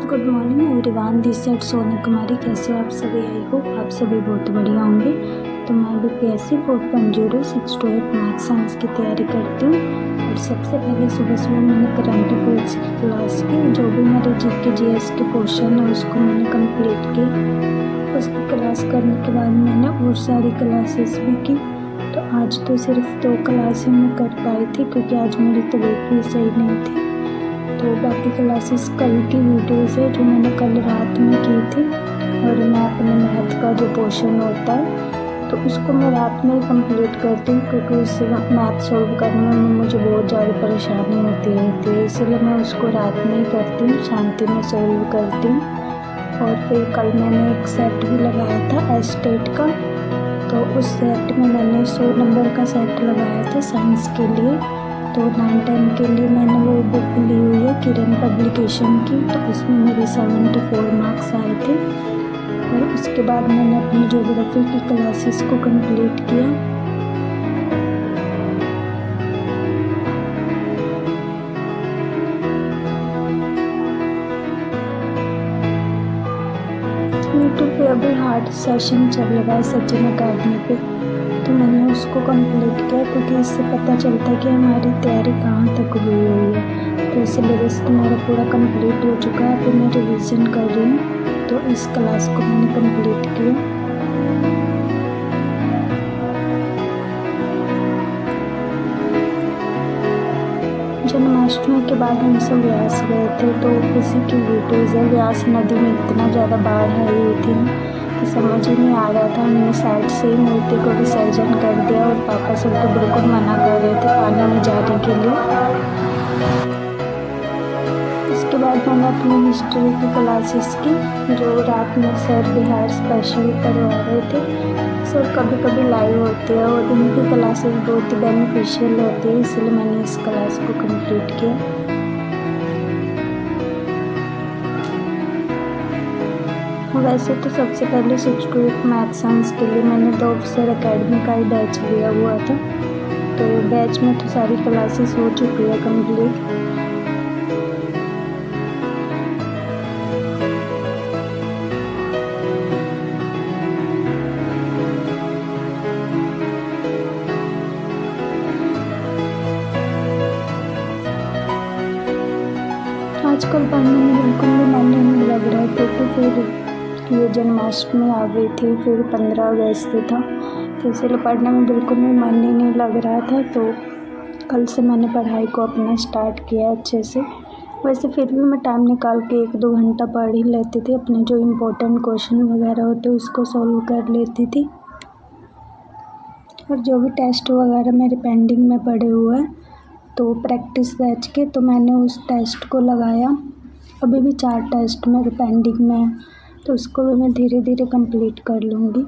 Good morning everyone, this side Soni Kumari. कैसे हो आप सभी? आई होप आप सभी बहुत बढ़िया होंगे। तो मैं BPSC 4.0 6 to 8 मैथ्स साइंस की तैयारी करती हूँ। और सबसे पहले सुबह सुबह मैंने करंट अफेयर्स की क्लास की। जो भी मेरे GK GS के क्वेश्चन है उसको मैंने कंप्लीट किया। उसकी क्लास करने के बाद मैंने और सारी क्लासेस भी की। तो आज तो सिर्फ 2 क्लासें मैं कर पाई थी क्योंकि आज मेरी तबीयत भी सही नहीं थी। तो बाकी क्लासेस कल की वीडियोस है जो मैंने कल रात में की थी। और मैं अपने मैथ का जो पोर्शन होता है तो उसको मैं रात में ही कंप्लीट करती हूँ क्योंकि उससे मैथ सॉल्व करने में मुझे बहुत ज़्यादा परेशानी होती रहती है, इसलिए मैं उसको रात में ही करती हूँ, शांति में सॉल्व करती हूँ। और फिर कल मैंने एक सेट भी लगाया था एस्टेट का। तो उस सेट में मैंने 100 नंबर का सेट लगाया था साइंस के लिए। तो 9-10 के लिए मैंने वो बुक ली हुई है किरण पब्लिकेशन की। तो उसमें मेरे 74 मार्क्स आए थे। और उसके बाद मैंने अपनी ज्योग्राफी की क्लासेस को कंप्लीट किया। यूट्यूब पे अभी हार्ड सेशन चल रहा है सचिन अकेडमी पे। तो मैंने उसको कंप्लीट किया क्योंकि इससे पता चलता है कि हमारी तैयारी कहाँ तक हुई है। तो सिलेबस मेरा पूरा कंप्लीट हो चुका है। अभी मैं रिवीजन कर रही हूँ। तो इस क्लास को मैंने कंप्लीट किया। जन्माष्टमी के बाद हम सब व्यास गए थे। तो उसी की वीडियोज़ है। व्यास नदी में इतना ज़्यादा बाढ़ आई हुई थी कि समझ ही नहीं आ रहा था। हमने साइड से ही मूर्ति को विसर्जन कर दिया और पापा सब तो बिल्कुल मना कर रहे थे पानी में जाने के लिए। इसके बाद मैंने अपनी हिस्ट्री की क्लासेस की जो रात में सर बिहार स्पेशल करवा रहे थे। सर कभी कभी लाइव होते हैं और उनकी क्लासेस बहुत ही बेनिफिशियल होती है, इसलिए मैंने इस क्लास को कंप्लीट किया। वैसे तो सबसे पहले 6 to 8 मैथ साइंस के लिए मैंने 2 अफसर अकेडमी का ही बैच लिया हुआ था। तो बैच में तो सारी क्लासेस हो चुकी है कंप्लीट। आजकल पढ़ने में बिल्कुल भी मन नहीं लग रहा है क्योंकि फिर ये जन्माष्टमी आ गई थी, फिर 15 अगस्त था। तो इसलिए पढ़ने में बिल्कुल भी मन ही नहीं लग रहा था। तो कल से मैंने पढ़ाई को अपना स्टार्ट किया अच्छे से। वैसे फिर भी मैं टाइम निकाल के 1-2 घंटा पढ़ ही लेती थी। अपने जो इम्पोर्टेंट क्वेश्चन वगैरह होते उसको सॉल्व कर लेती थी। और जो भी टेस्ट वगैरह मेरे पेंडिंग में पड़े हुए हैं तो प्रैक्टिस बैच के, तो मैंने उस टेस्ट को लगाया। अभी भी 4 टेस्ट मेरे पेंडिंग में है तो उसको भी मैं धीरे धीरे कंप्लीट कर लूँगी।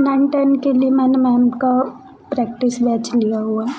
9-10 के लिए मैंने मैम का प्रैक्टिस बैच लिया हुआ है।